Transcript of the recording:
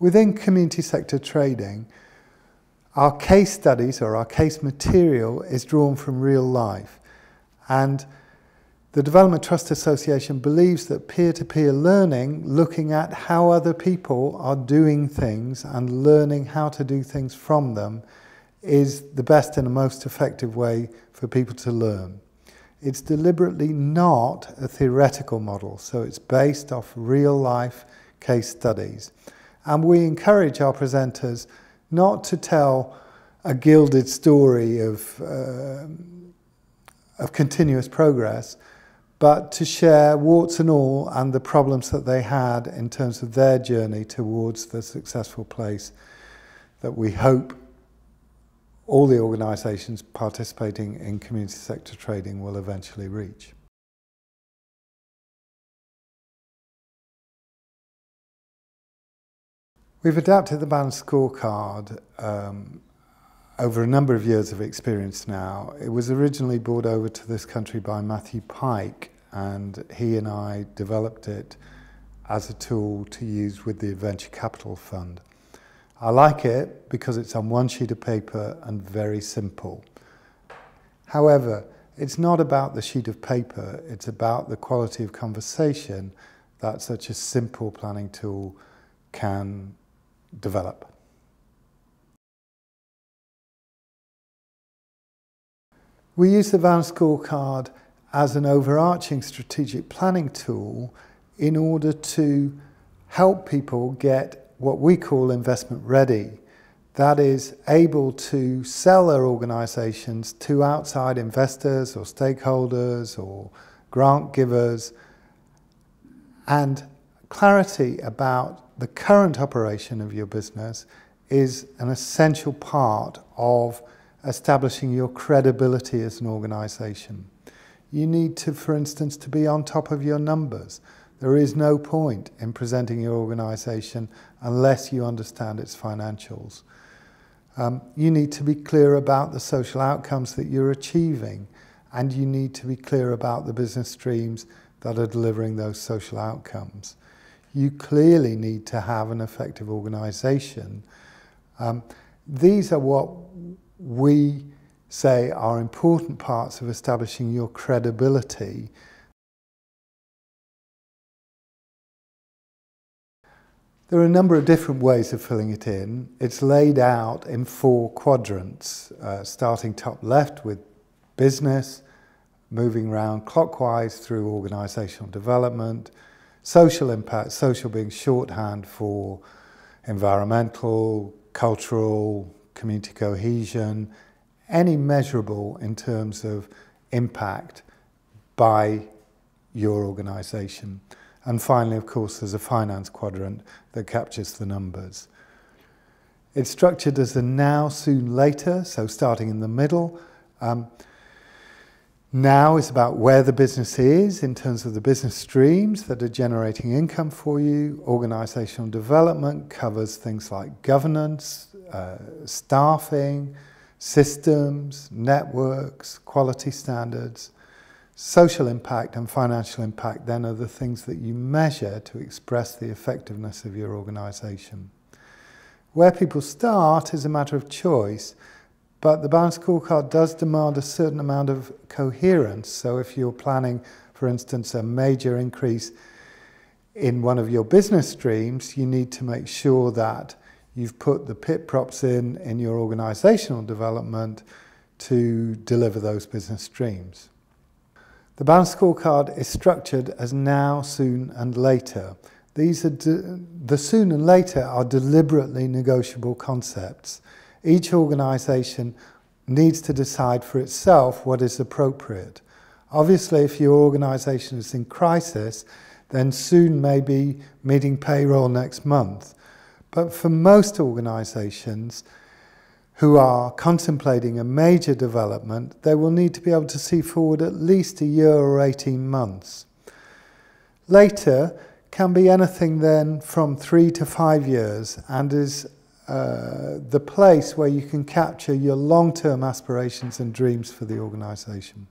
Within community sector trading, our case studies or our case material is drawn from real life. And the Development Trust Association believes that peer-to-peer learning, looking at how other people are doing things and learning how to do things from them, is the best and the most effective way for people to learn. It's deliberately not a theoretical model, so it's based off real-life case studies. And we encourage our presenters not to tell a gilded story of continuous progress, but to share warts and all and the problems that they had in terms of their journey towards the successful place that we hope all the organisations participating in community sector trading will eventually reach. We've adapted the balanced scorecard over a number of years of experience now. It was originally brought over to this country by Matthew Pike, and he and I developed it as a tool to use with the Venture Capital Fund. I like it because it's on one sheet of paper and very simple. However, it's not about the sheet of paper, it's about the quality of conversation that such a simple planning tool can develop. We use the balanced scorecard as an overarching strategic planning tool in order to help people get what we call investment ready. That is, able to sell their organisations to outside investors or stakeholders or grant givers, and clarity about the current operation of your business is an essential part of establishing your credibility as an organisation. You need to, for instance, to be on top of your numbers. There is no point in presenting your organisation unless you understand its financials. You need to be clear about the social outcomes that you're achieving, and you need to be clear about the business streams that are delivering those social outcomes. You clearly need to have an effective organisation. These are what we say are important parts of establishing your credibility. There are a number of different ways of filling it in. It's laid out in 4 quadrants, starting top left with business, moving around clockwise through organisational development, social impact, social being shorthand for environmental, cultural, community cohesion, any measurable in terms of impact by your organisation. And finally, of course, there's a finance quadrant that captures the numbers. It's structured as a now, soon, later, so starting in the middle. Now is about where the business is in terms of the business streams that are generating income for you. Organisational development covers things like governance, staffing, systems, networks, quality standards. Social impact and financial impact then are the things that you measure to express the effectiveness of your organisation. Where people start is a matter of choice, but the balanced scorecard does demand a certain amount of coherence. So if you're planning, for instance, a major increase in one of your business streams, you need to make sure that you've put the pit props in your organisational development to deliver those business streams. The balanced scorecard is structured as now, soon and later. These are the soon and later are deliberately negotiable concepts. Each organisation needs to decide for itself what is appropriate. Obviously, if your organisation is in crisis, then soon may be meeting payroll next month. But for most organisations who are contemplating a major development, they will need to be able to see forward at least a year or 18 months. Later can be anything then from 3 to 5 years and is the place where you can capture your long-term aspirations and dreams for the organisation.